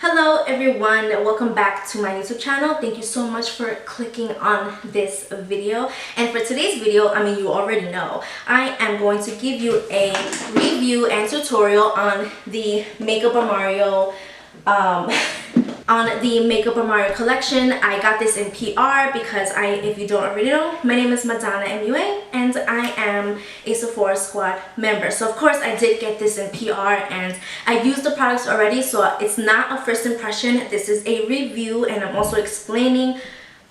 Hello everyone, welcome back to my YouTube channel. Thank you so much for clicking on this video. And for today's video, you already know, I am going to give you a review and tutorial on the Makeup by Mario collection. I got this in PR because if you don't already know, my name is Madonna MUA and I am a Sephora Squad member. So of course I did get this in PR and I used the products already, so it's not a first impression. This is a review and I'm also explaining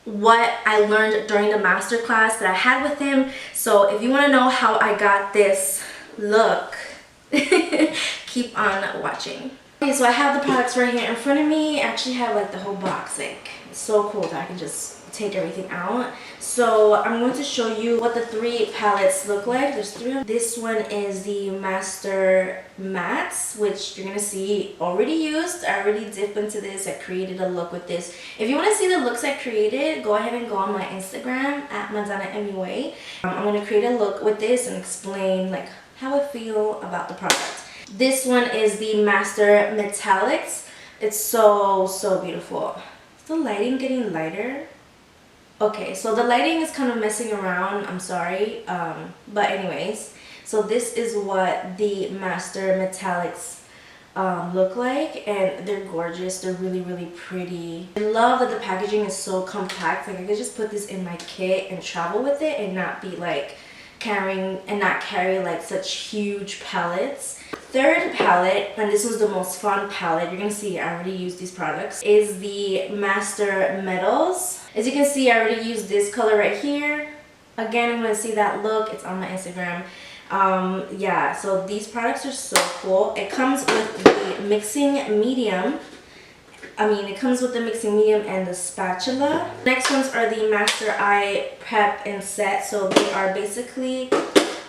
what I learned during the masterclass that I had with him. So if you want to know how I got this look, keep on watching. Okay, so I have the products right here in front of me. I actually have like the whole box. Like, it's so cool that I can just take everything out. So I'm going to show you what the three palettes look like. There's three of them. This one is the Master Mattes, which you're gonna see already used. I already dipped into this. I created a look with this. If you want to see the looks I created, go ahead and go on my Instagram at Madonna MUA. I'm going to create a look with this and explain like how I feel about the product. This one is the Master Metallics. It's so beautiful. Is the lighting getting lighter? Okay, so the lighting is kind of messing around. I'm sorry. But anyways, so this is what the Master Metallics look like, and they're gorgeous. They're really pretty. I love that the packaging is so compact. Like I could just put this in my kit and travel with it and not be like carry like such huge palettes. Third palette, and this was the most fun palette, you're gonna see I already used these products, is the Master Metals. As you can see, I already used this color right here. Again, I'm gonna see that look. It's on my Instagram. Yeah, so these products are so cool. It comes with the mixing medium. It comes with the mixing medium and the spatula. Next ones are the Master Eye Prep and Set. So they are basically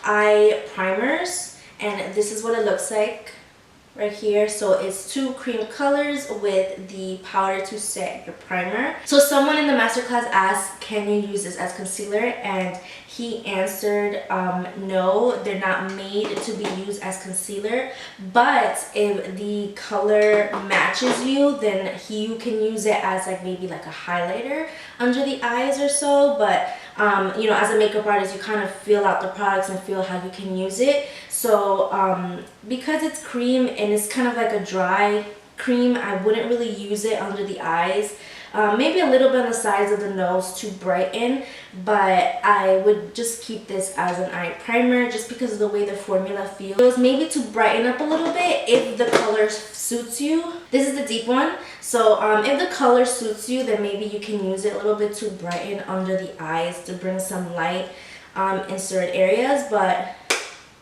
eye primers, and this is what it looks like right here. So it's two cream colors with the powder to set your primer. So someone in the masterclass asked, can you use this as concealer? And he answered, no, they're not made to be used as concealer, but if the color matches you, then you can use it as like maybe like a highlighter under the eyes or so. But you know, as a makeup artist, you kind of feel out the products and feel how you can use it. So because it's cream and it's kind of like a dry cream, I wouldn't really use it under the eyes. Maybe a little bit on the sides of the nose to brighten, but I would just keep this as an eye primer just because of the way the formula feels. Maybe to brighten up a little bit if the color suits you. This is the deep one, so if the color suits you, then maybe you can use it a little bit to brighten under the eyes to bring some light in certain areas, but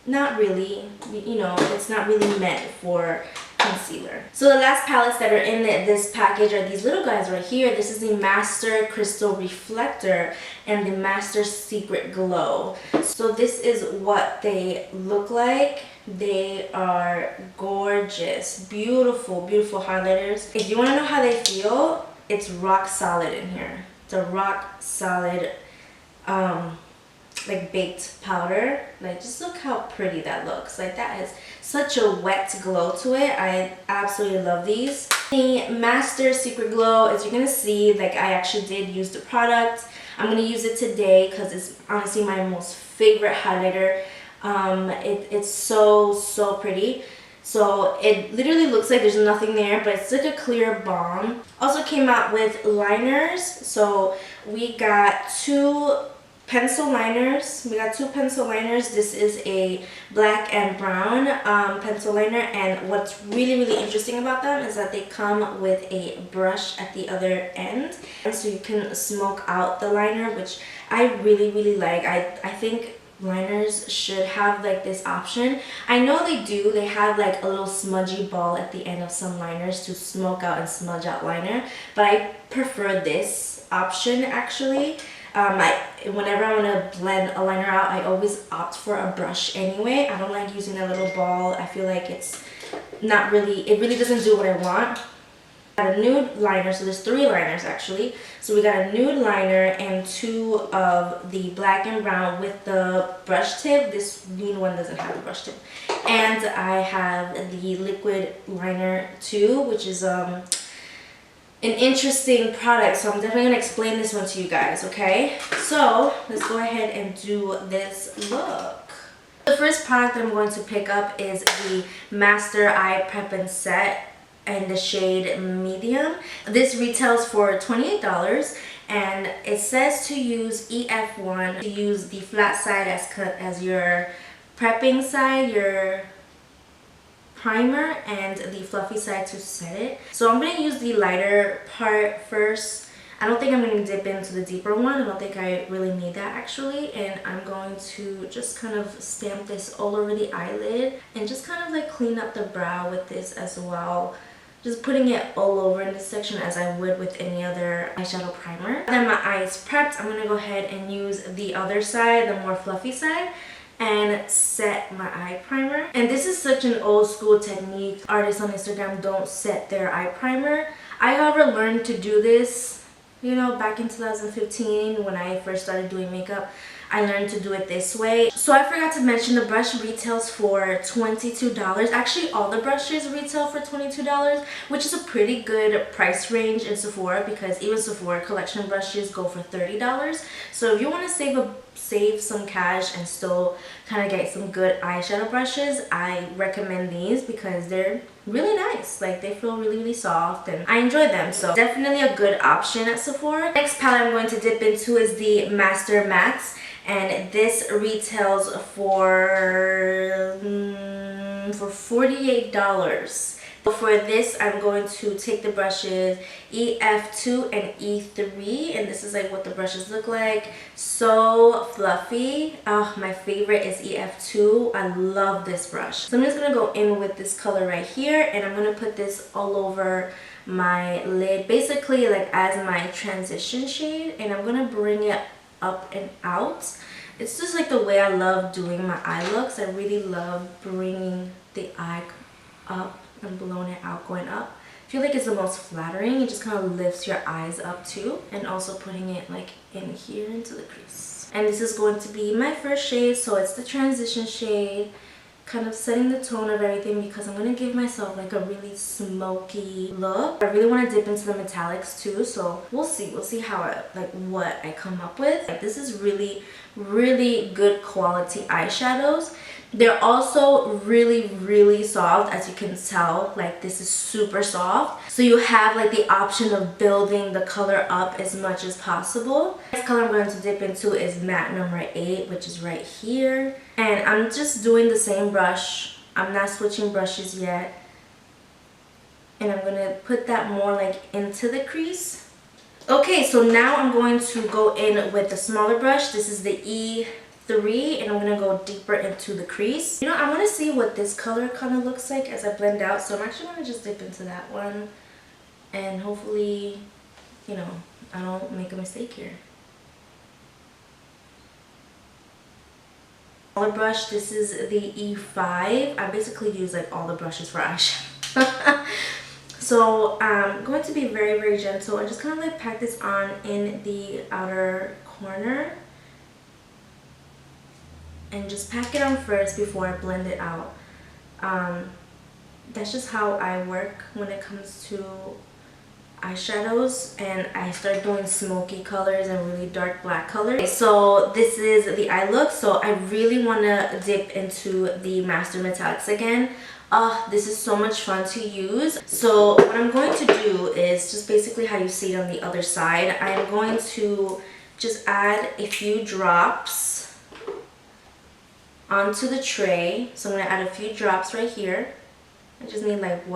not really. You know, it's not really meant for concealer. So the last palettes that are in this package are these little guys right here. This is the Master Crystal Reflector and the Master Secret Glow. So this is what they look like. They are gorgeous, beautiful highlighters. If you want to know how they feel, it's rock solid in here. It's a rock solid like baked powder. Like, just look how pretty that looks. Like, that has such a wet glow to it. I absolutely love these. The Master Secret Glow, as you're gonna see, like, I actually did use the product. I'm gonna use it today because it's honestly my most favorite highlighter. It's so pretty. So it literally looks like there's nothing there, but it's like a clear balm. Also came out with liners. So we got two pencil liners. This is a black and brown pencil liner, and what's really interesting about them is that they come with a brush at the other end, and so you can smoke out the liner, which I really like. I think liners should have like this option. I know they do. They have like a little smudgy ball at the end of some liners to smoke out and smudge out liner, but I prefer this option actually. Whenever I want to blend a liner out, I always opt for a brush anyway. I don't like using a little ball. I feel like it really doesn't do what I want. Got a nude liner, so there's three liners actually. So we got a nude liner and two of the black and brown with the brush tip. This nude one doesn't have the brush tip. And I have the liquid liner too, which is an interesting product, so I'm definitely gonna explain this one to you guys, okay? So let's go ahead and do this look. The first product that I'm going to pick up is the Master Eye Prep and Set in the shade medium. This retails for $28, and it says to use EF1, to use the flat side as your prepping side, your primer, and the fluffy side to set it. So I'm going to use the lighter part first. I don't think I'm going to dip into the deeper one. I don't think I really need that actually. And I'm going to just kind of stamp this all over the eyelid and just kind of like clean up the brow with this as well. Just putting it all over in this section as I would with any other eyeshadow primer. Then my eye is prepped. I'm going to go ahead and use the other side, the more fluffy side, and set my eye primer. And this is such an old school technique. Artists on Instagram don't set their eye primer. I, however, learned to do this, you know, back in 2015 when I first started doing makeup. I learned to do it this way. So I forgot to mention the brush retails for $22. Actually, all the brushes retail for $22, which is a pretty good price range in Sephora, because even Sephora collection brushes go for $30. So if you want to save some cash and still kind of get some good eyeshadow brushes, I recommend these because they're really nice. Like, they feel really, really soft and I enjoy them. So definitely a good option at Sephora. Next palette I'm going to dip into is the Master Mattes, and this retails for $48. For this, I'm going to take the brushes EF2 and E3, and this is like what the brushes look like. So fluffy. Oh, my favorite is EF2. I love this brush. So I'm just going to go in with this color right here, and I'm going to put this all over my lid, basically like as my transition shade, and I'm going to bring it up and out. It's just like the way I love doing my eye looks. I really love bringing the eye up and blowing it out, going up. I feel like it's the most flattering. It just kind of lifts your eyes up too, and also putting it like in here into the crease. And this is going to be my first shade, so it's the transition shade, kind of setting the tone of everything because I'm going to give myself like a really smoky look. I really want to dip into the metallics too, so we'll see how what I come up with. Like, this is really, really good quality eyeshadows. They're also really, really soft, as you can tell. Like, this is super soft, so you have like the option of building the color up as much as possible. Next color I'm going to dip into is matte number 8, which is right here, and I'm just doing the same brush. I'm not switching brushes yet, and I'm going to put that more like into the crease. Okay, so now I'm going to go in with the smaller brush. This is the E3, and I'm going to go deeper into the crease. You know, I want to see what this color kind of looks like as I blend out, so I'm actually going to just dip into that one, and hopefully, you know, I don't make a mistake here. Smaller brush, this is the E5. I basically use like all the brushes for eyeshadow. So I'm going to be very, very gentle and just kind of like pack this on in the outer corner. And just pack it on first before I blend it out. That's just how I work when it comes to eyeshadows, and I start doing smoky colors and really dark black colors. Okay, so this is the eye look. So I really want to dip into the Master Metallics again. This is so much fun to use. So what I'm going to do is just basically how you see it on the other side. I'm going to just add a few drops onto the tray. So I'm going to add a few drops right here. I just need like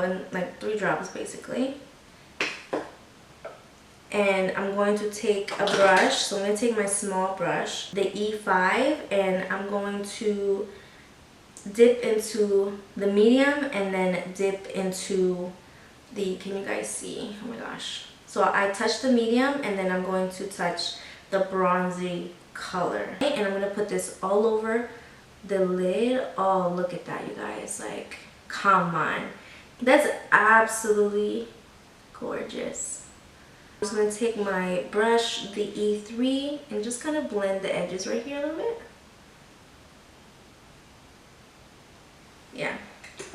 3 drops basically. And I'm going to take a brush. So I'm going to take my small brush, the E5, and I'm going to dip into the medium and then dip into the, can you guys see? Oh my gosh. So I touch the medium and then I'm going to touch the bronzy color. And I'm going to put this all over the lid. Oh, look at that, you guys. Like, come on. That's absolutely gorgeous. I'm just going to take my brush, the E3, and just kind of blend the edges right here a little bit. Yeah.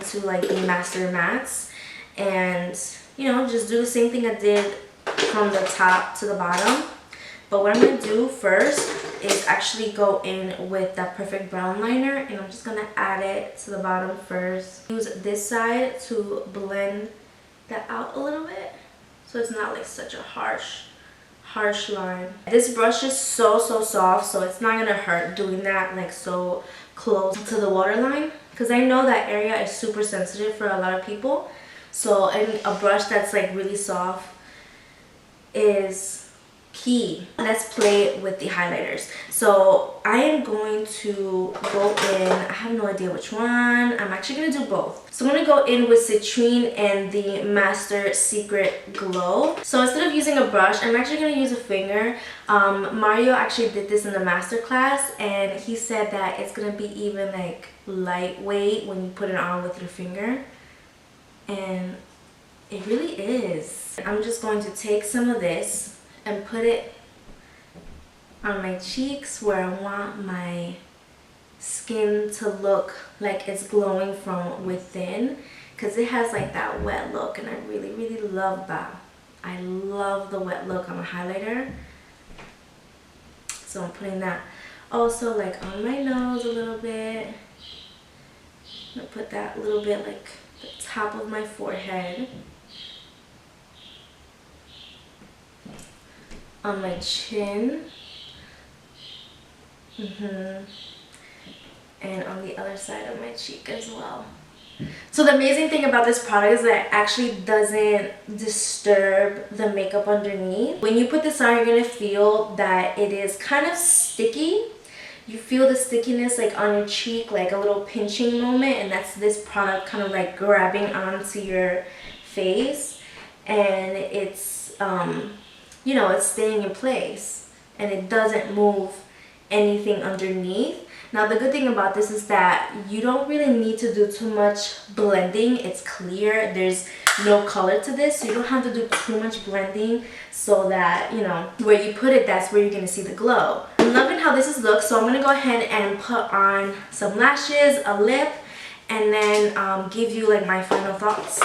To like the Master Mattes. And you know, just do the same thing I did from the top to the bottom. But what I'm going to do first is actually go in with that Perfect Brown liner, and I'm just going to add it to the bottom first. Use this side to blend that out a little bit so it's not like such a harsh line. This brush is so soft, so it's not going to hurt doing that like so close to the waterline, because I know that area is super sensitive for a lot of people. So, and a brush that's like really soft is key. Let's play with the highlighters. So I am going to go in, I have no idea which one, I'm actually going to do both. So I'm going to go in with Citrine and the Master Secret Glow. So instead of using a brush, I'm actually going to use a finger. Mario actually did this in the master class, and he said that it's going to be even like lightweight when you put it on with your finger, and it really is. I'm just going to take some of this and put it on my cheeks where I want my skin to look like it's glowing from within, because it has like that wet look, and I really love that. I love the wet look on a highlighter. So I'm putting that also like on my nose a little bit. I'm gonna put that a little bit like the top of my forehead, on my chin, and on the other side of my cheek as well. So the amazing thing about this product is that it actually doesn't disturb the makeup underneath. When you put this on, you're gonna feel that it is kind of sticky. You feel the stickiness like on your cheek, like a little pinching moment, and that's this product kind of like grabbing onto your face, and it's you know, it's staying in place and it doesn't move anything underneath. Now the good thing about this is that you don't really need to do too much blending. It's clear, there's no color to this, so you don't have to do too much blending, so that, you know, where you put it, that's where you're gonna see the glow. I'm loving how this is looked, so I'm gonna go ahead and put on some lashes, a lip, and then give you like my final thoughts.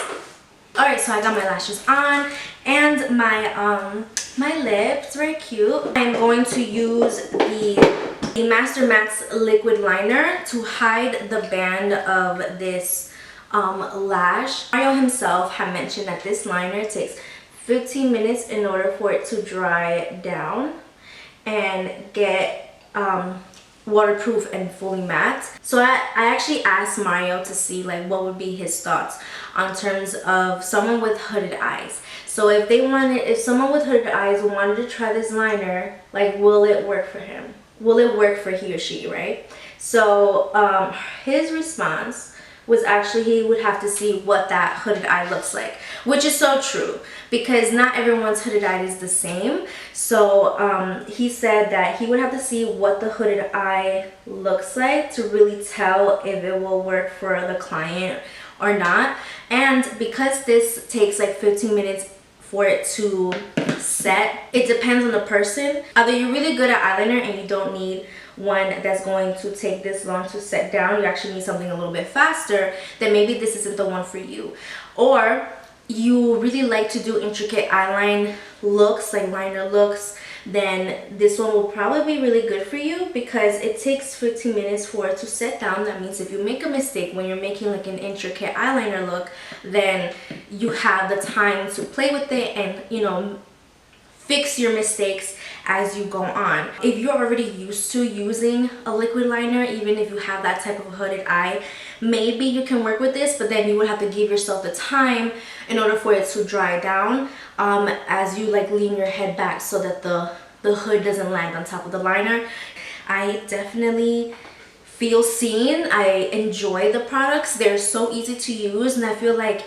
Alright, so I got my lashes on and my lips, very cute. I'm going to use the Master Matte's liquid liner to hide the band of this lash. Mario himself had mentioned that this liner takes 15 minutes in order for it to dry down and get waterproof and fully matte. So I actually asked Mario to see like what would be his thoughts on terms of someone with hooded eyes. So if someone with hooded eyes wanted to try this liner, like, will it work for him? Will it work for he or she, right? So his response was actually he would have to see what that hooded eye looks like, which is so true, because not everyone's hooded eye is the same. So he said that he would have to see what the hooded eye looks like to really tell if it will work for the client or not. And because this takes like 15 minutes for it to set, it depends on the person. Either you're really good at eyeliner and you don't need one that's going to take this long to set down, you actually need something a little bit faster, then maybe this isn't the one for you. Or you really like to do intricate eyeline looks, like liner looks, then this one will probably be really good for you, because it takes 15 minutes for it to set down. That means if you make a mistake when you're making like an intricate eyeliner look, then you have the time to play with it and, you know, fix your mistakes as you go on. If you're already used to using a liquid liner, even if you have that type of hooded eye, maybe you can work with this, but then you would have to give yourself the time in order for it to dry down as you like lean your head back so that the hood doesn't land on top of the liner. I definitely feel seen. I enjoy the products. They're so easy to use, and I feel like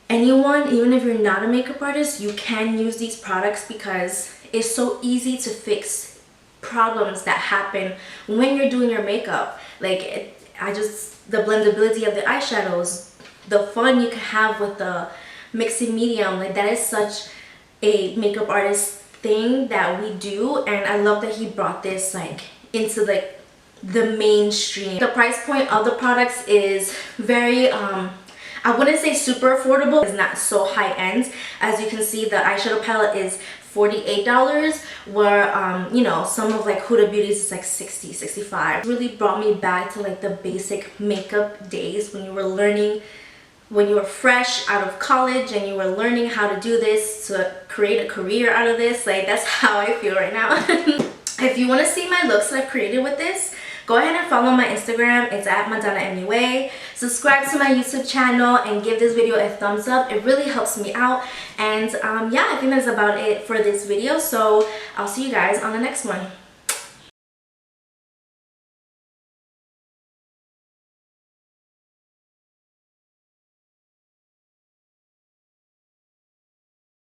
anyone, even if you're not a makeup artist, you can use these products because it's so easy to fix problems that happen when you're doing your makeup. Like the blendability of the eyeshadows, the fun you can have with the mixing medium, like that is such a makeup artist thing that we do, and I love that he brought this like into like the mainstream. The price point of the products is very I wouldn't say super affordable. It's not so high end. As you can see, the eyeshadow palette is $48, where you know, some of like Huda Beauty's is like $60, $65. It really brought me back to like the basic makeup days when you were learning, when you were fresh out of college and you were learning how to do this, to create a career out of this. Like, that's how I feel right now. If you want to see my looks that I've created with this, go ahead and follow my Instagram. It's at MadonnaMUA. Subscribe to my YouTube channel and give this video a thumbs up. It really helps me out. And yeah, I think that's about it for this video. So I'll see you guys on the next one.